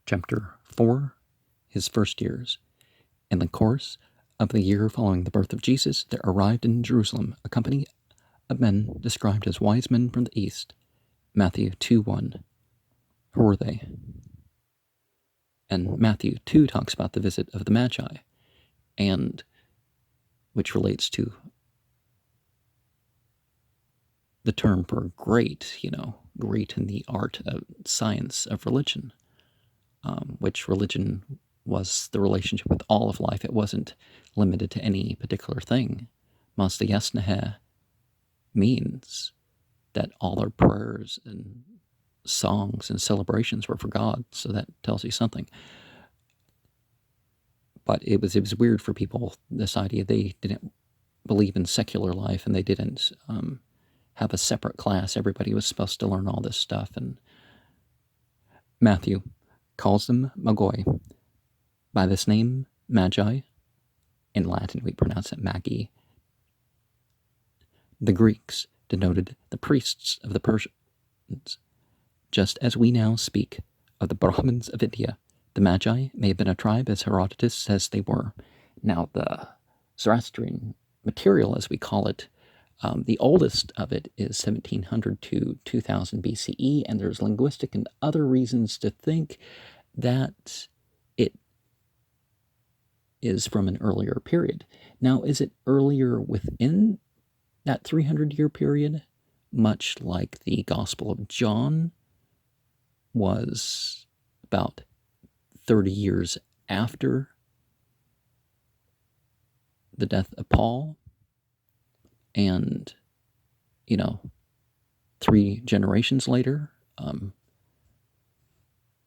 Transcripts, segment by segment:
Chapter 4, His First Years. In the course of the year following the birth of Jesus, there arrived in Jerusalem a company of men described as wise men from the east. Matthew 2:1. Who were they? And Matthew 2 talks about the visit of the Magi, and which relates to the term for great, great in the art of science of religion, which religion was the relationship with all of life. It wasn't limited to any particular thing. Masta Yasnaha means that all our prayers and songs and celebrations were for God, so that tells you something. But it was weird for people, this idea they didn't believe in secular life, and they didn't have a separate class. Everybody was supposed to learn all this stuff. And Matthew calls them Magoi. By this name, Magi, in Latin we pronounce it Magi, the Greeks denoted the priests of the Persians. Just as we now speak of the Brahmins of India, the Magi may have been a tribe as Herodotus says they were. Now, the Zoroastrian material, as we call it, the oldest of it is 1700 to 2000 BCE, and there's linguistic and other reasons to think that it is from an earlier period. Now, is it earlier within that 300-year period, much like the Gospel of John was about 30 years after the death of Paul? And, 3 generations later,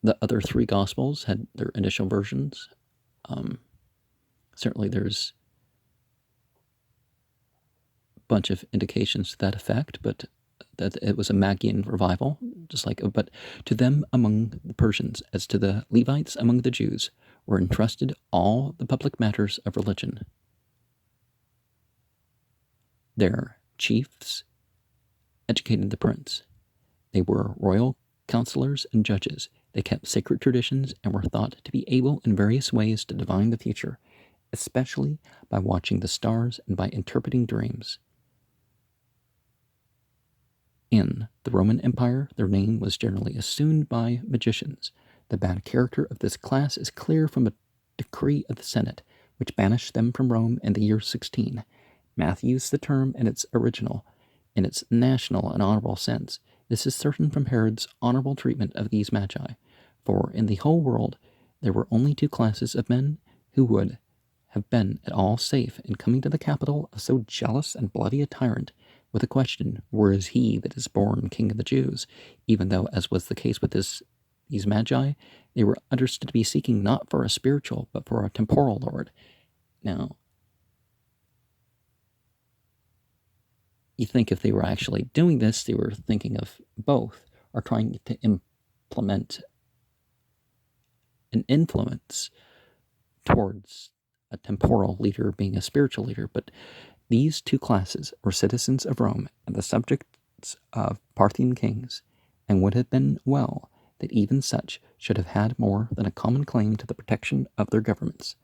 the other 3 Gospels had their initial versions. Certainly there's a bunch of indications to that effect, but that it was a Magian revival, but to them among the Persians, as to the Levites among the Jews, were entrusted all the public matters of religion. Their chiefs educated the prince. They were royal counselors and judges. They kept sacred traditions and were thought to be able in various ways to divine the future, especially by watching the stars and by interpreting dreams. In the Roman Empire, their name was generally assumed by magicians. The bad character of this class is clear from a decree of the Senate, which banished them from Rome in the year 16. Matthew used the term in its original, in its national and honorable sense. This is certain from Herod's honorable treatment of these Magi, for in the whole world there were only 2 classes of men who would have been at all safe in coming to the capital of so jealous and bloody a tyrant with the question, where is he that is born King of the Jews? Even though, as was the case with these Magi, they were understood to be seeking not for a spiritual, but for a temporal Lord. Now, you think if they were actually doing this, they were thinking of both, or trying to implement an influence towards a temporal leader being a spiritual leader. But these 2 classes were citizens of Rome and the subjects of Parthian kings, and would have been well that even such should have had more than a common claim to the protection of their governments.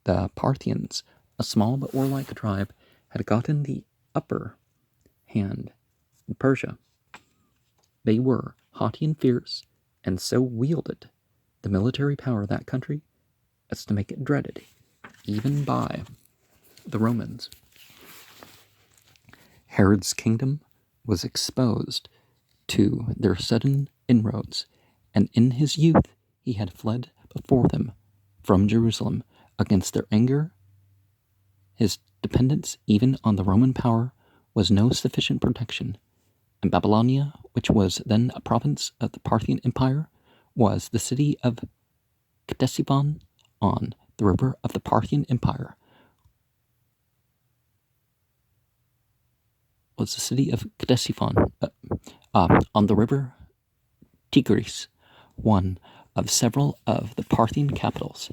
The Parthians, a small but warlike tribe, had gotten the upper hand in Persia. They were haughty and fierce, and so wielded the military power of that country as to make it dreaded even by the Romans. Herod's kingdom was exposed to their sudden inroads, and in his youth he had fled before them from Jerusalem against their anger. His dependence even on the Roman power was no sufficient protection, and Babylonia, which was then a province of the Parthian Empire, was the city of Ctesiphon on the river of the Parthian Empire. Was the city of Ctesiphon on the river Tigris, one of several of the Parthian capitals.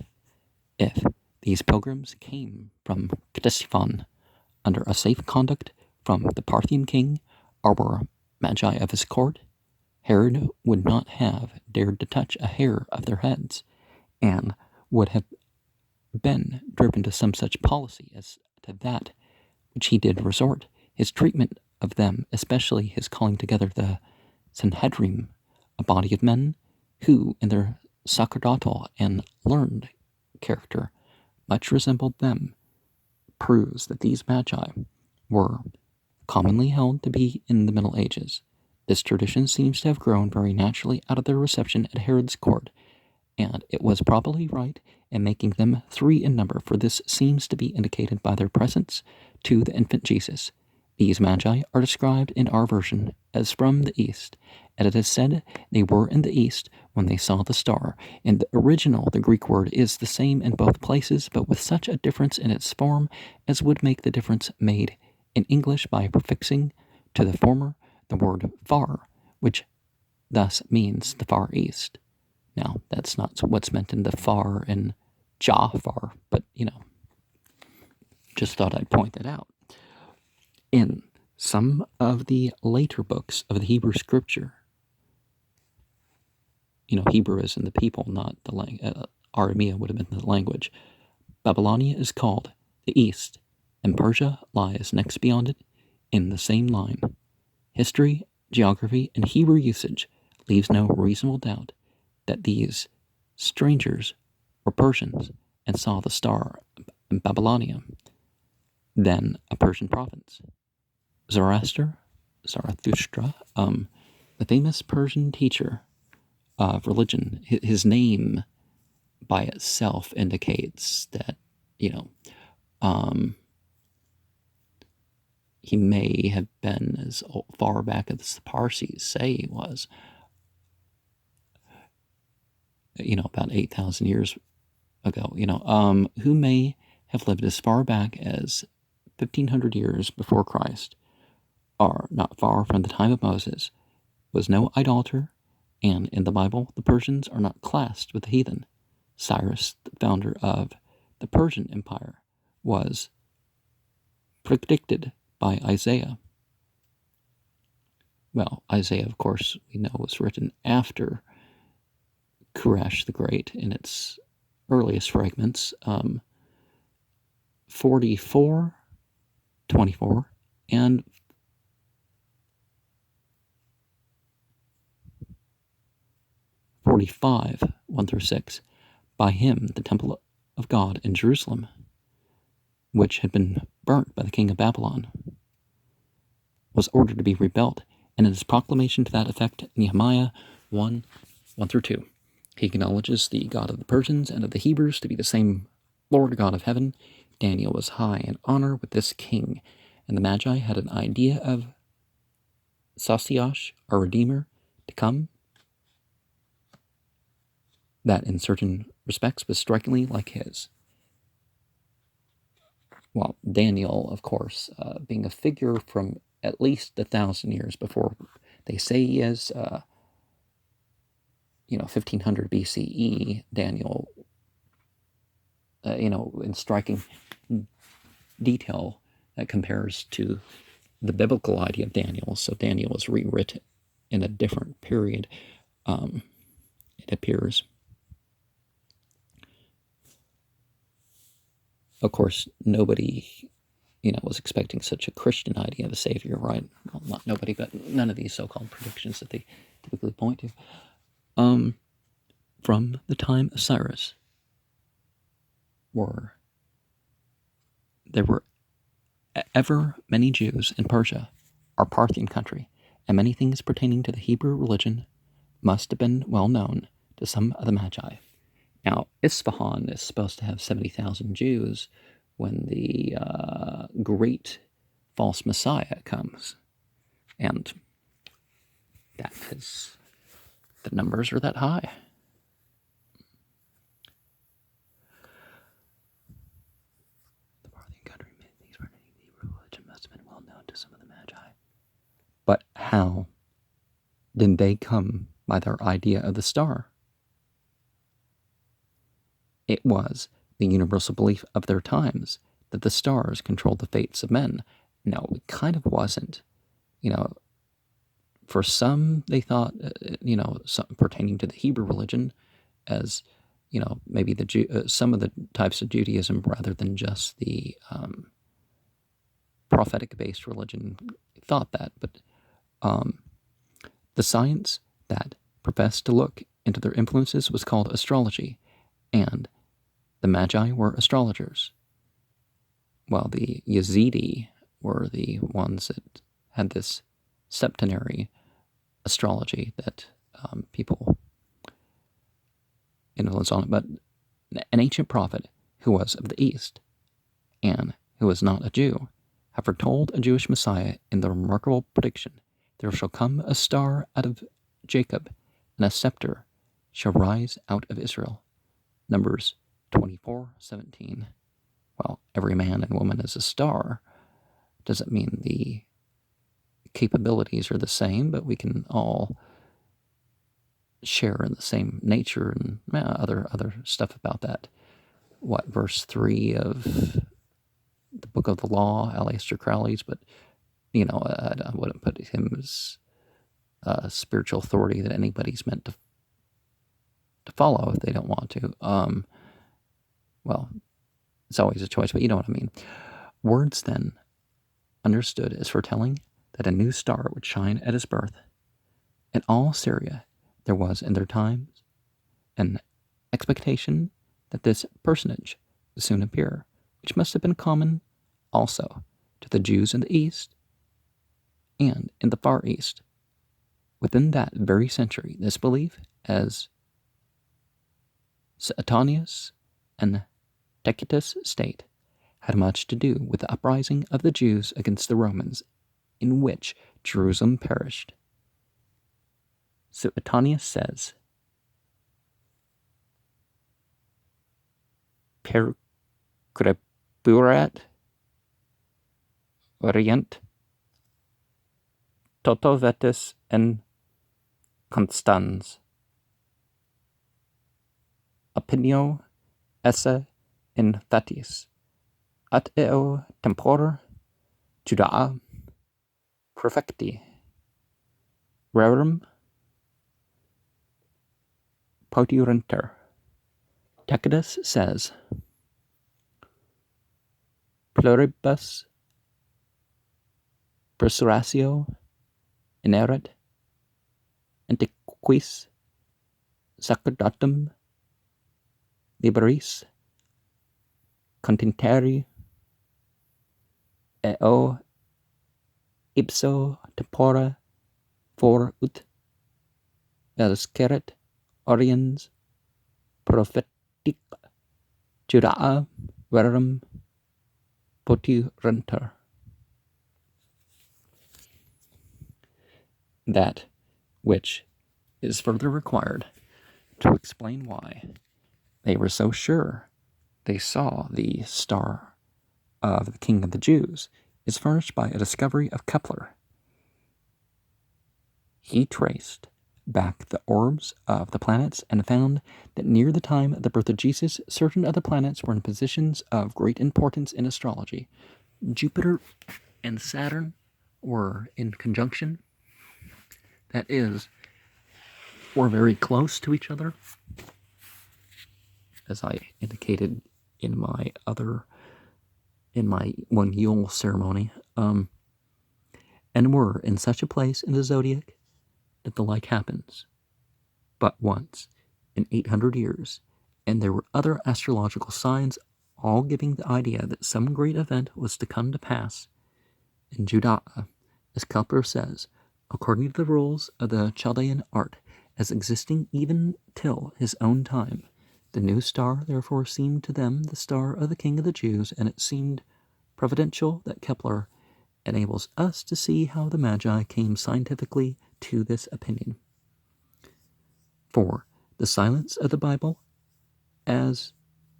If these pilgrims came from Ctesiphon under a safe conduct from the Parthian king, or were Magi of his court, Herod would not have dared to touch a hair of their heads. and would have been driven to some such policy as to that which he did resort. His treatment of them, especially his calling together the Sanhedrim, a body of men who, in their sacerdotal and learned character, much resembled them, proves that these magi were commonly held to be in the Middle Ages. This tradition seems to have grown very naturally out of their reception at Herod's court, and it was probably right in making them 3 in number, for this seems to be indicated by their presence to the infant Jesus. These magi are described in our version as from the east, and it is said they were in the east when they saw the star. In the original, the Greek word is the same in both places, but with such a difference in its form as would make the difference made in English by prefixing to the former the word far, which thus means the far east. Now, that's not what's meant in the far in Jafar, but, just thought I'd point that out. In some of the later books of the Hebrew scripture, Hebrew is in the people, not the language. Aramea would have been the language. Babylonia is called the east, and Persia lies next beyond it in the same line. History, geography, and Hebrew usage leaves no reasonable doubt that these strangers were Persians and saw the star in Babylonia, then a Persian province. Zarathustra, the famous Persian teacher of religion, his name by itself indicates that, he may have been as far back as the Parsis say he was, about 8,000 years ago, who may have lived as far back as 1,500 years before Christ, are not far from the time of Moses, was no idolater, and in the Bible the Persians are not classed with the heathen. Cyrus, the founder of the Persian Empire, was predicted by Isaiah. Well, Isaiah, of course, we know was written after Koresh the Great in its earliest fragments, 44:24 and 45:1-6. By him the temple of God in Jerusalem, which had been burnt by the king of Babylon, was ordered to be rebuilt, and in his proclamation to that effect, Nehemiah 1:1-2, he acknowledges the God of the Persians and of the Hebrews to be the same Lord God of heaven. Daniel was high in honor with this king, and the Magi had an idea of Sasiash, our Redeemer, to come, that in certain respects was strikingly like his. Well, Daniel, of course, being a figure from at least 1,000 years before they say he is, 1500 BCE, Daniel, in striking detail that compares to the biblical idea of Daniel. So Daniel was rewritten in a different period, it appears. Of course, nobody, was expecting such a Christian idea of a savior, right? Well, not nobody, but none of these so-called predictions that they typically point to. From the time of Cyrus, there were ever many Jews in Persia, our Parthian country, and many things pertaining to the Hebrew religion must have been well known to some of the Magi. Now, Isfahan is supposed to have 70,000 Jews when the great false Messiah comes. And that is, the numbers are that high. The Parthian country, many things pertaining to the Hebrew religion must have been well known to some of the Magi. But how did they come by their idea of the star? It was the universal belief of their times that the stars controlled the fates of men. No, it kind of wasn't. For some, they thought, pertaining to the Hebrew religion, as maybe some of the types of Judaism rather than just the prophetic-based religion thought that, but the science that professed to look into their influences was called astrology, and the Magi were astrologers, while the Yazidi were the ones that had this septenary astrology that people influence on it. But an ancient prophet who was of the East and who was not a Jew have foretold a Jewish Messiah in the remarkable prediction, "There shall come a star out of Jacob, and a scepter shall rise out of Israel." Numbers 24:17. Well, every man and woman is a star. Doesn't mean the capabilities are the same, but we can all share in the same nature and other stuff about that. Verse 3 of the Book of the Law, Aleister Crowley's, but I wouldn't put him as a spiritual authority that anybody's meant to follow if they don't want to. Well, it's always a choice, but you know what I mean. Words then understood as foretelling that a new star would shine at his birth. In all Syria there was in their times an expectation that this personage would soon appear, which must have been common also to the Jews in the East and in the Far East. Within that very century, this belief, as Suetonius and Tacitus state, had much to do with the uprising of the Jews against the Romans, in which Jerusalem perished. Suetonius says, "Per crepurat orient toto vetus en constans opinio esse in fatis at eo tempora Judaa perfecti rerum potiurenter." Tacitus says, "Pluribus persuasio ineret antiquis sacerdotum liberis contenteri eo ipso tempora for ut elsceret oriens prophetic Judaa verum potirenter." That which is further required to explain why they were so sure they saw the star of the King of the Jews is furnished by a discovery of Kepler. He traced back the orbs of the planets and found that near the time of the birth of Jesus, certain of the planets were in positions of great importance in astrology. Jupiter and Saturn were in conjunction. That is, were very close to each other, as I indicated in my one Yule ceremony, and were in such a place in the zodiac that the like happens but once in 800 years, and there were other astrological signs all giving the idea that some great event was to come to pass in Judaa, as Kepler says, according to the rules of the Chaldean art, as existing even till his own time. The new star therefore seemed to them the star of the King of the Jews, and it seemed providential that Kepler enables us to see how the Magi came scientifically to this opinion. For the silence of the Bible as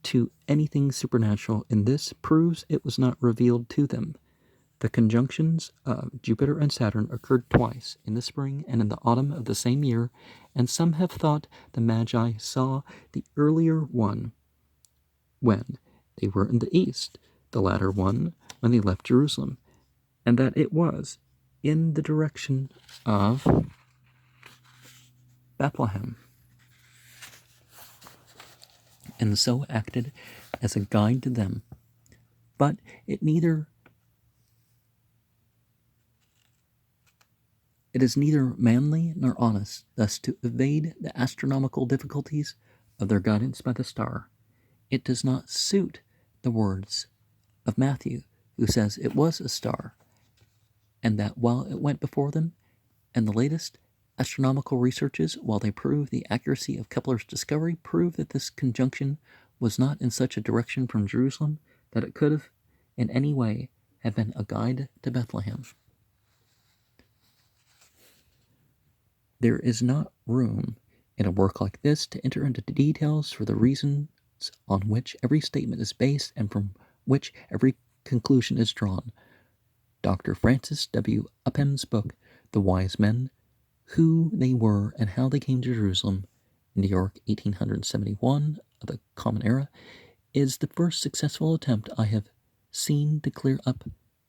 to anything supernatural in this proves it was not revealed to them. The conjunctions of Jupiter and Saturn occurred twice, in the spring and in the autumn of the same year, and some have thought the Magi saw the earlier one when they were in the east, the latter one when they left Jerusalem, and that it was in the direction of Bethlehem. and so acted as a guide to them. But it is neither manly nor honest thus to evade the astronomical difficulties of their guidance by the star. It does not suit the words of Matthew, who says it was a star, and that while it went before them, and the latest astronomical researches, while they prove the accuracy of Kepler's discovery, prove that this conjunction was not in such a direction from Jerusalem that it could have in any way have been a guide to Bethlehem. There is not room in a work like this to enter into the details for the reasons on which every statement is based and from which every conclusion is drawn. Dr. Francis W. Upham's book, The Wise Men, Who They Were and How They Came to Jerusalem, New York, 1871, of the Common Era, is the first successful attempt I have seen to clear up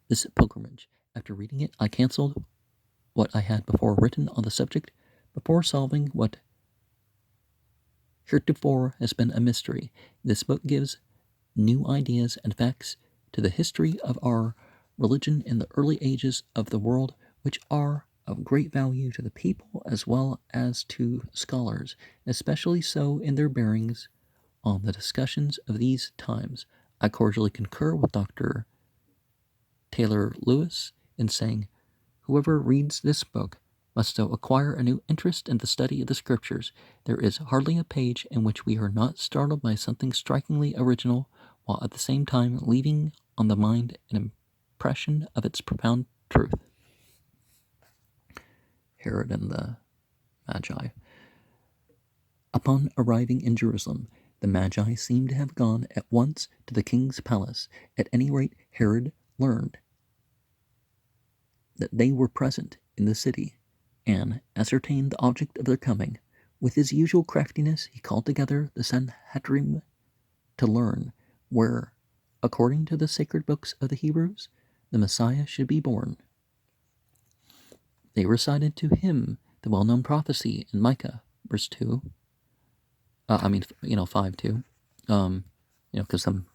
this pilgrimage. After reading it, I canceled what I had before written on the subject, before solving what heretofore has been a mystery. This book gives new ideas and facts to the history of our religion in the early ages of the world, which are of great value to the people as well as to scholars, especially so in their bearings on the discussions of these times. I cordially concur with Dr. Taylor Lewis in saying, whoever reads this book must so acquire a new interest in the study of the Scriptures. There is hardly a page in which we are not startled by something strikingly original, while at the same time leaving on the mind an impression of its profound truth. Herod and the Magi. Upon arriving in Jerusalem, the Magi seem to have gone at once to the king's palace. At any rate, Herod learned that they were present in the city, and ascertained the object of their coming. With his usual craftiness, he called together the Sanhedrim to learn where, according to the sacred books of the Hebrews, the Messiah should be born. They recited to him the well-known prophecy in Micah, verse 2. 5:2. Because some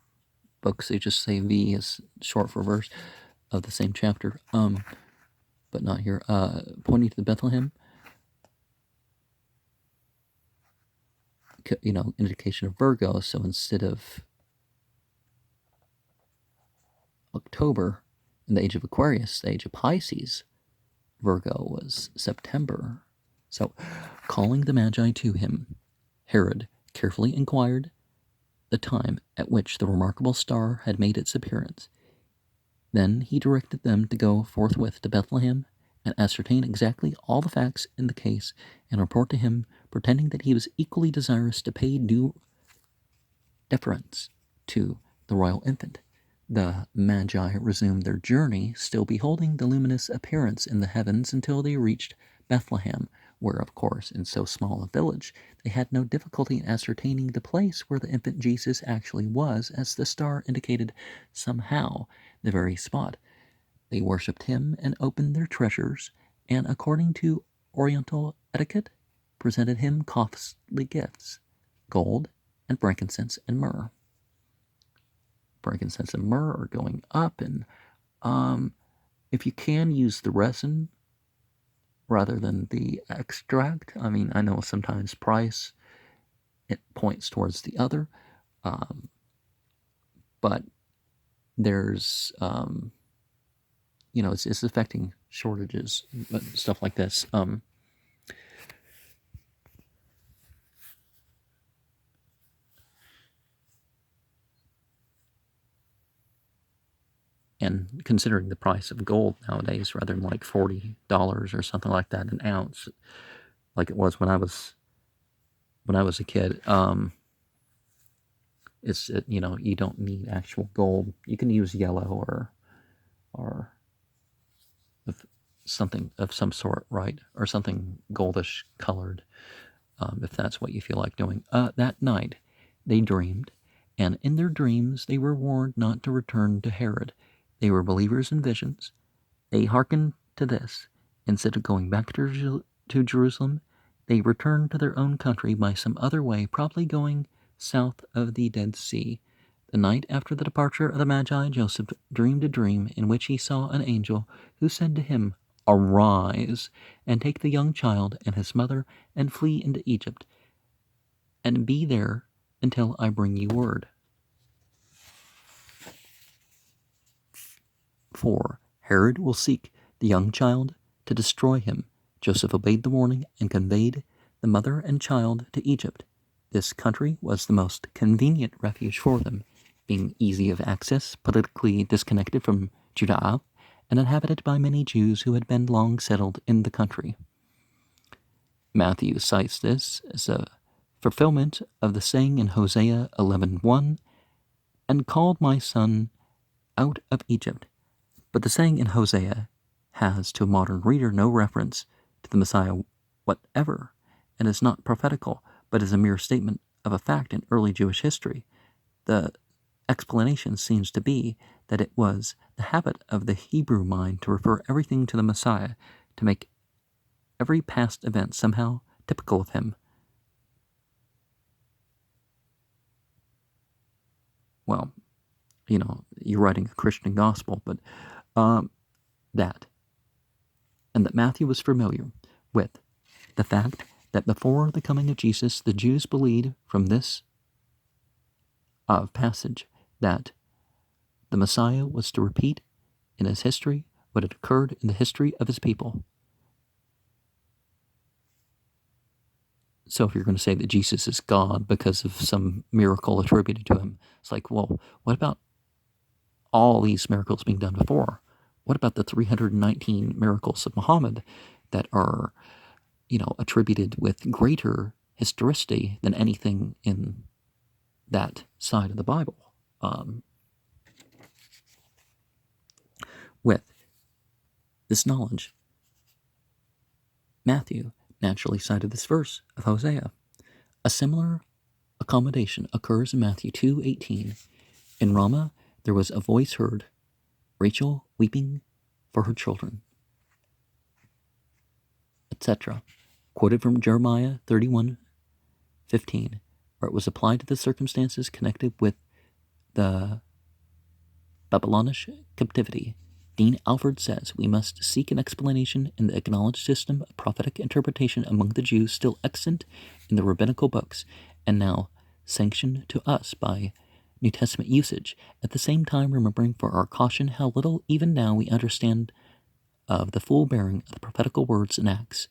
books they just say V is short for verse of the same chapter. But not here. Pointing to the Bethlehem. Indication of Virgo. So instead of October in the age of Aquarius, the age of Pisces, Virgo was September. So, calling the Magi to him, Herod carefully inquired the time at which the remarkable star had made its appearance. Then he directed them to go forthwith to Bethlehem and ascertain exactly all the facts in the case and report to him, pretending that he was equally desirous to pay due deference to the royal infant. The Magi resumed their journey, still beholding the luminous appearance in the heavens until they reached Bethlehem, where, of course, in so small a village, they had no difficulty in ascertaining the place where the infant Jesus actually was, as the star indicated somehow the very spot. They worshipped him and opened their treasures, and according to Oriental etiquette, presented him costly gifts, gold and frankincense and myrrh. Frankincense and myrrh are going up, and if you can use the resin rather than the extract, I know sometimes price it points towards the other, but there's it's affecting shortages, stuff like this. And considering the price of gold nowadays, rather than like $40 or something like that an ounce, like it was when I was a kid, you don't need actual gold. You can use yellow or something of some sort, right? Or something goldish colored, if that's what you feel like doing. That night, they dreamed, and in their dreams, they were warned not to return to Herod. They were believers in visions. They hearkened to this. Instead of going back to Jerusalem, they returned to their own country by some other way, probably going south of the Dead Sea. The night after the departure of the Magi, Joseph dreamed a dream in which he saw an angel who said to him, "Arise, and take the young child and his mother, and flee into Egypt, and be there until I bring you word." For Herod will seek the young child to destroy him. Joseph obeyed the warning and conveyed the mother and child to Egypt. This country was the most convenient refuge for them, being easy of access, politically disconnected from Judea, and inhabited by many Jews who had been long settled in the country. Matthew cites this as a fulfillment of the saying in Hosea 11:1, "and called my son out of Egypt." But the saying in Hosea has, to a modern reader, no reference to the Messiah whatever, and is not prophetical, but is a mere statement of a fact in early Jewish history. The explanation seems to be that it was the habit of the Hebrew mind to refer everything to the Messiah, to make every past event somehow typical of him. Well, you're writing a Christian gospel, but that. And that Matthew was familiar with the fact that before the coming of Jesus, the Jews believed from this passage that the Messiah was to repeat in his history what had occurred in the history of his people. So if you're going to say that Jesus is God because of some miracle attributed to him, it's like, well, what about all these miracles being done before? What about the 319 miracles of Muhammad that are, attributed with greater historicity than anything in that side of the Bible? With this knowledge, Matthew naturally cited this verse of Hosea. A similar accommodation occurs in Matthew 2:18. In Ramah there was a voice heard, Rachel weeping for her children, etc. Quoted from Jeremiah 31:15, where it was applied to the circumstances connected with the Babylonish captivity. Dean Alford says we must seek an explanation in the acknowledged system of prophetic interpretation among the Jews still extant in the rabbinical books, and now sanctioned to us by New Testament usage, at the same time remembering for our caution how little even now we understand of the full bearing of the prophetical words and acts.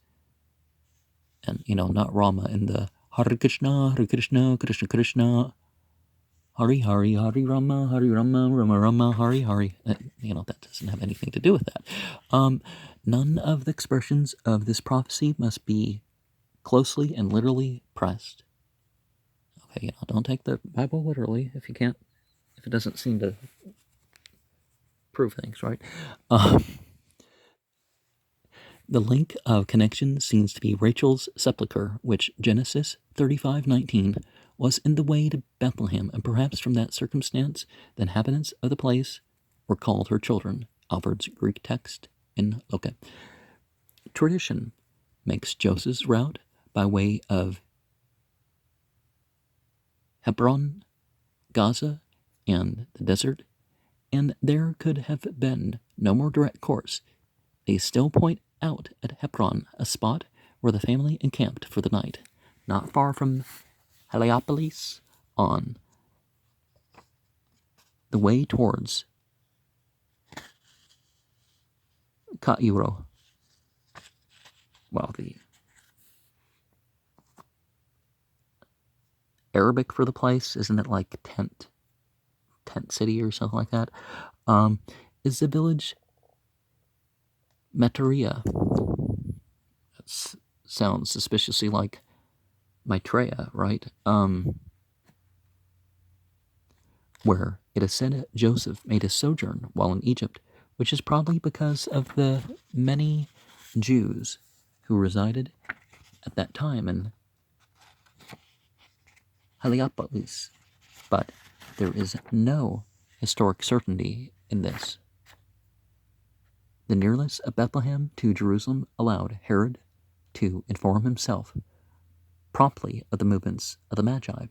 And, not Rama in the Hare Krishna, Krishna Krishna, Hari Hari, Hari Rama, Rama Rama, Hari Hari. That doesn't have anything to do with that. None of the expressions of this prophecy must be closely and literally pressed. Okay, don't take the Bible literally if you can't, if it doesn't seem to prove things, right? The link of connection seems to be Rachel's sepulchre, which Genesis 35:19 was in the way to Bethlehem, and perhaps from that circumstance the inhabitants of the place were called her children. Alfred's Greek text in Luke. Tradition makes Joseph's route by way of Hebron, Gaza, and the desert, and there could have been no more direct course. They still point out at Hebron, a spot where the family encamped for the night, not far from Heliopolis, on the way towards Cairo. Well, the Arabic for the place, isn't it like tent city or something like that? Is the village Metaria. That sounds suspiciously like Maitreya, right? Where it is said Joseph made a sojourn while in Egypt, which is probably because of the many Jews who resided at that time in Heliopolis. But there is no historic certainty in this. The nearness of Bethlehem to Jerusalem allowed Herod to inform himself promptly of the movements of the Magi.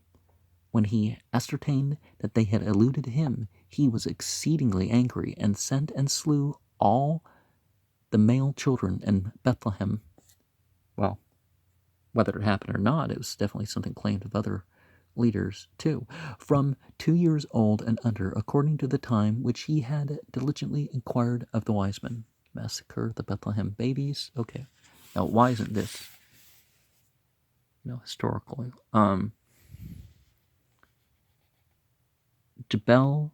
When he ascertained that they had eluded him, he was exceedingly angry, and sent and slew all the male children in Bethlehem. Well, whether it happened or not, it was definitely something claimed of other leaders too, from 2 years old and under, according to the time which he had diligently inquired of the wise men. Massacre the Bethlehem babies. Okay, now why isn't this historical? Jebel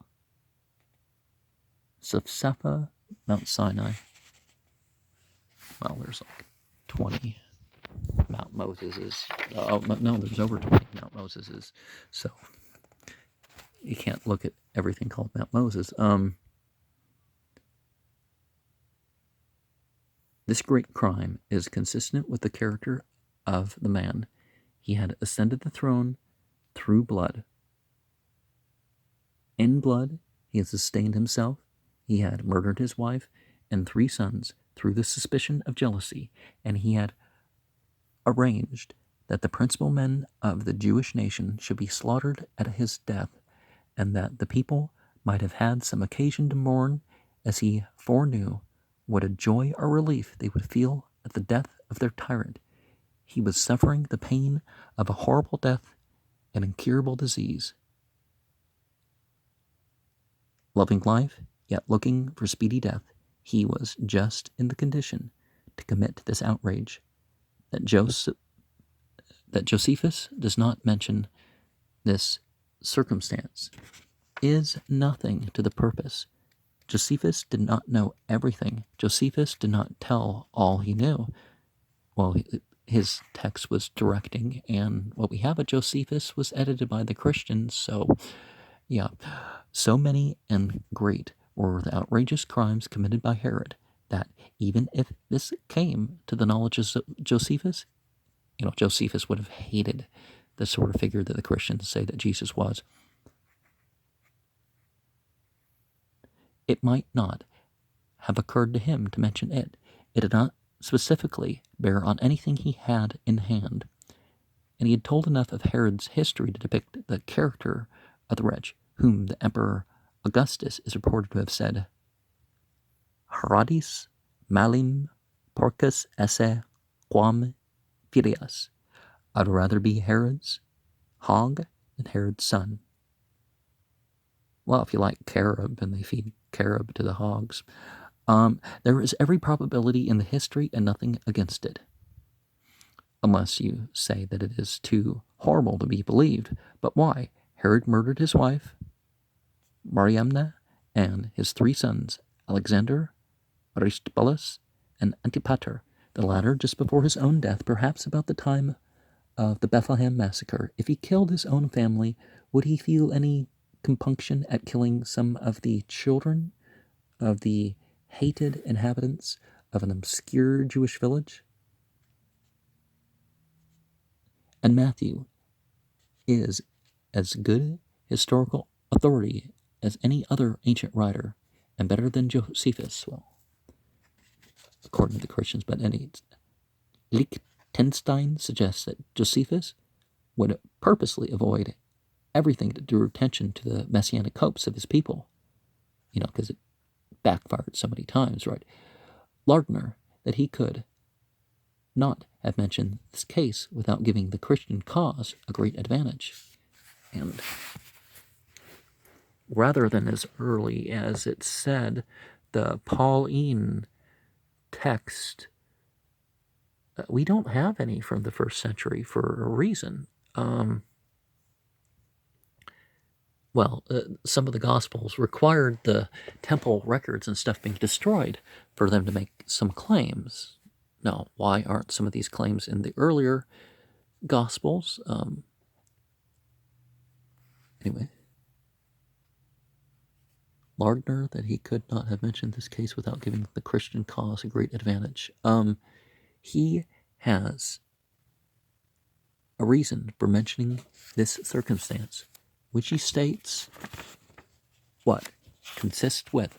Safsapha, Mount Sinai. Well, there's like 20 Mount Moses's. Oh no, there's over 20 Mount Moses's. So you can't look at everything called Mount Moses. This great crime is consistent with the character of the man. He had ascended the throne through blood. In blood, he had sustained himself. He had murdered his wife and 3 sons through the suspicion of jealousy, and he had arranged that the principal men of the Jewish nation should be slaughtered at his death, and that the people might have had some occasion to mourn, as he foreknew what a joy or relief they would feel at the death of their tyrant. He was suffering the pain of a horrible death, an incurable disease. Loving life, yet looking for speedy death, he was just in the condition to commit this outrage. That Josephus does not mention this circumstance is nothing to the purpose. Josephus did not know everything. Josephus did not tell all he knew. Well, his text was directing, and what we have of Josephus was edited by the Christians, so yeah. So many and great were the outrageous crimes committed by Herod that even if this came to the knowledge of Josephus, Josephus would have hated the sort of figure that the Christians say that Jesus was. It might not have occurred to him to mention it. It did not specifically bear on anything he had in hand, and he had told enough of Herod's history to depict the character of the wretch, whom the Emperor Augustus is reported to have said, Herodis malim porcus esse quam filias. I'd rather be Herod's hog than Herod's son. Well, if you like carob and they feed carob to the hogs. There is every probability in the history and nothing against it, unless you say that it is too horrible to be believed. But why? Herod murdered his wife, Mariamna, and his 3 sons, Alexander, Aristobulus, and Antipater, the latter just before his own death, perhaps about the time of the Bethlehem massacre. If he killed his own family, would he feel any compunction at killing some of the children of the hated inhabitants of an obscure Jewish village? And Matthew is as good historical authority as any other ancient writer, and better than Josephus, well, according to the Christians, but any. Liechtenstein suggests that Josephus would purposely avoid everything that drew attention to the messianic hopes of his people, because it backfired so many times, right? Lardner, that he could not have mentioned this case without giving the Christian cause a great advantage. And rather than as early as it said, the Pauline text, we don't have any from the 1st century for a reason. Some of the Gospels required the temple records and stuff being destroyed for them to make some claims. Now, why aren't some of these claims in the earlier Gospels? Anyway, Lardner, that he could not have mentioned this case without giving the Christian cause a great advantage. He has a reason for mentioning this circumstance, which he states what consists with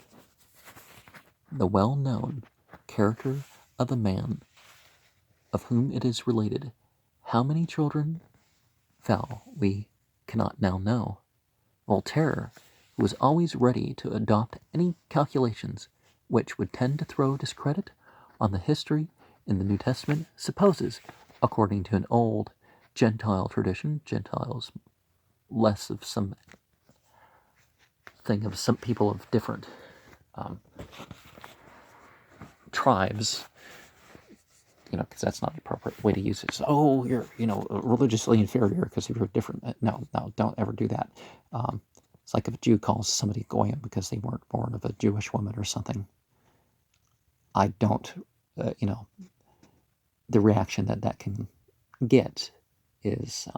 the well-known character of the man of whom it is related, how many children fell, we cannot now know. Voltaire, who was always ready to adopt any calculations which would tend to throw discredit on the history in the New Testament, supposes, according to an old Gentile tradition, Gentiles less of some thing of some people of different tribes, because that's not the appropriate way to use it. So, oh, you're, religiously inferior because you're different. No, don't ever do that. It's like if a Jew calls somebody goyim because they weren't born of a Jewish woman or something. I don't, the reaction that can get is,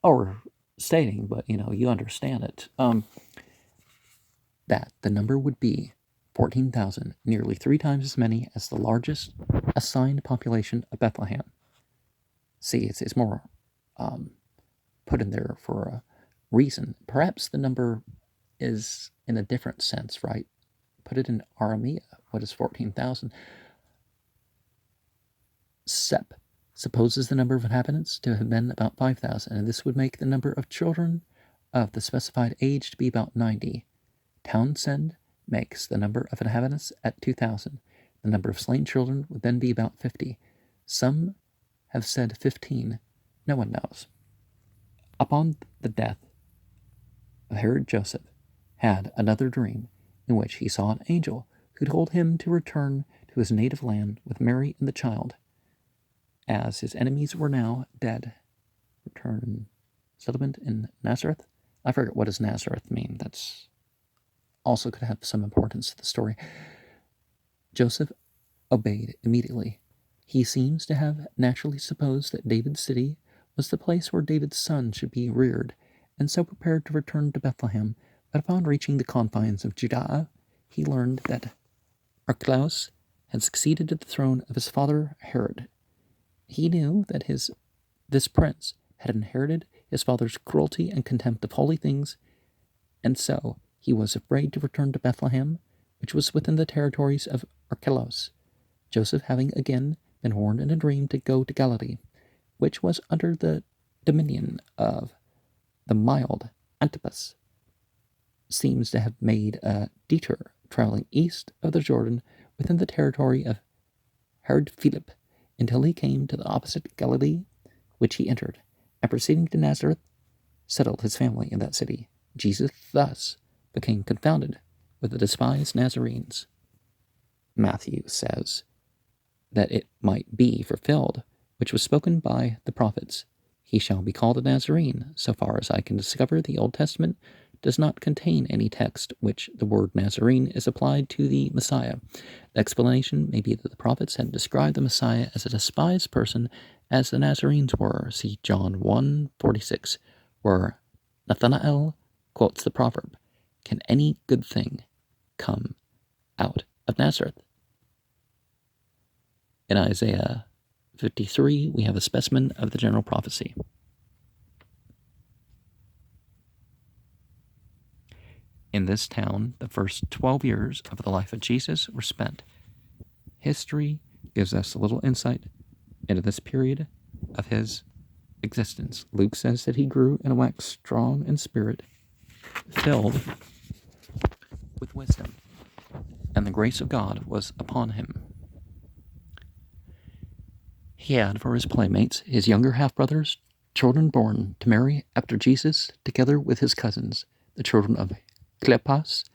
overstating, but, you understand it. That the number would be 14,000, nearly 3 times as many as the largest assigned population of Bethlehem. See, it's more put in there for a reason. Perhaps the number is in a different sense, right? Put it in Aramea. What is 14,000? Sep supposes the number of inhabitants to have been about 5,000, and this would make the number of children of the specified age to be about 90. Townsend makes the number of inhabitants at 2,000. The number of slain children would then be about 50. Some have said 15. No one knows. Upon the death of Herod, Joseph had another dream in which he saw an angel who told him to return to his native land with Mary and the child, as his enemies were now dead. Return settlement in Nazareth. I forget, what does Nazareth mean? That's also could have some importance to the story. Joseph obeyed immediately. He seems to have naturally supposed that David's city was the place where David's son should be reared, and so prepared to return to Bethlehem. But upon reaching the confines of Judea, he learned that Archelaus had succeeded to the throne of his father Herod. He knew that this prince had inherited his father's cruelty and contempt of holy things, and so he was afraid to return to Bethlehem, which was within the territories of Archelaus, Joseph having again been warned in a dream to go to Galilee, which was under the dominion of the mild Antipas. Seems to have made a detour, traveling east of the Jordan within the territory of Herod Philip, until he came to the opposite Galilee, which he entered, and proceeding to Nazareth, settled his family in that city. Jesus thus became confounded with the despised Nazarenes. Matthew says that it might be fulfilled, which was spoken by the prophets. He shall be called a Nazarene. So far as I can discover, the Old Testament does not contain any text which the word Nazarene is applied to the Messiah. The explanation may be that the prophets had described the Messiah as a despised person, as the Nazarenes were. See John 1:46, where Nathanael quotes the proverb, "Can any good thing come out of Nazareth?" In Isaiah 53, we have a specimen of the general prophecy. In this town, the first 12 years of the life of Jesus were spent. History gives us a little insight into this period of his existence. Luke says that he grew and waxed strong in spirit, filled with wisdom, and the grace of God was upon him. He had for his playmates his younger half-brothers, children born to Mary after Jesus, together with his cousins, the children of Cleopas.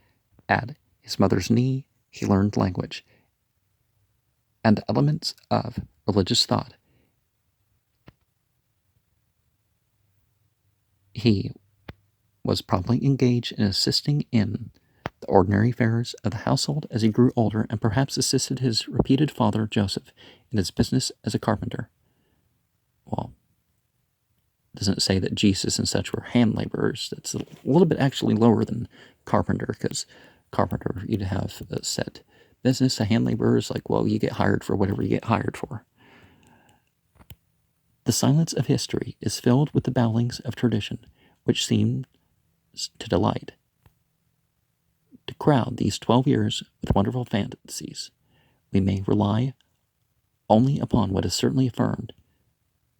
At his mother's knee, he learned language and elements of religious thought. He was promptly engaged in assisting in the ordinary affairs of the household as he grew older, and perhaps assisted his reputed father, Joseph, in his business as a carpenter. Well, doesn't say that Jesus and such were hand laborers. That's a little bit actually lower than carpenter, because carpenter, you'd have a set business. A hand laborer is like, well, you get hired for whatever you get hired for. The silence of history is filled with the babblings of tradition, which seem to delight to crowd these 12 years with wonderful fantasies. We may rely only upon what is certainly affirmed,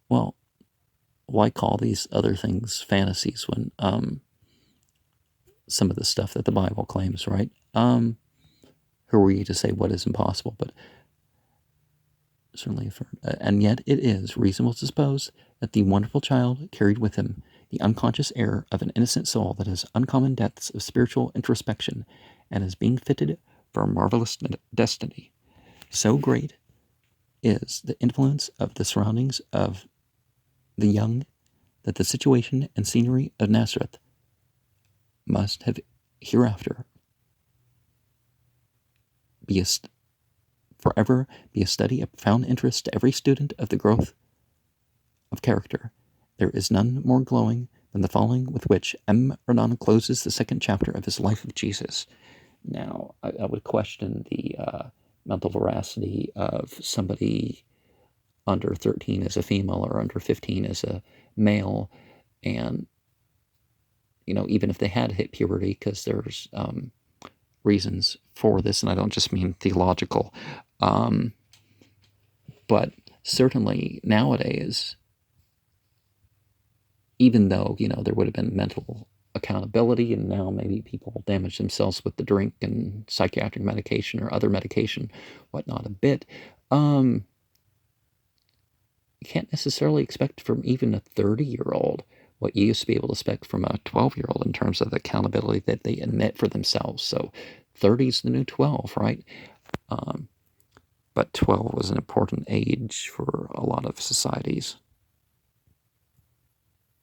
well, why call these other things fantasies when some of the stuff that the Bible claims, right? Who are we to say what is impossible? But certainly affirmed. And yet it is reasonable to suppose that the wonderful child carried with him the unconscious air of an innocent soul that has uncommon depths of spiritual introspection and is being fitted for a marvelous destiny. So great is the influence of the surroundings of the young that the situation and scenery of Nazareth must have hereafter be forever be a study of profound interest to every student of the growth of character. There is none more glowing than the following with which M. Renan closes the second chapter of his Life of Jesus. Now, I would question the mental veracity of somebody under 13 as a female or under 15 as a male, and even if they had hit puberty, because there's reasons for this, and I don't just mean theological, but certainly nowadays, even though there would have been mental accountability, and now maybe people damage themselves with the drink and psychiatric medication or other medication, whatnot, a bit. You can't necessarily expect from even a 30-year-old what you used to be able to expect from a 12-year-old in terms of the accountability that they admit for themselves. So 30 is the new 12, right? But 12 was an important age for a lot of societies.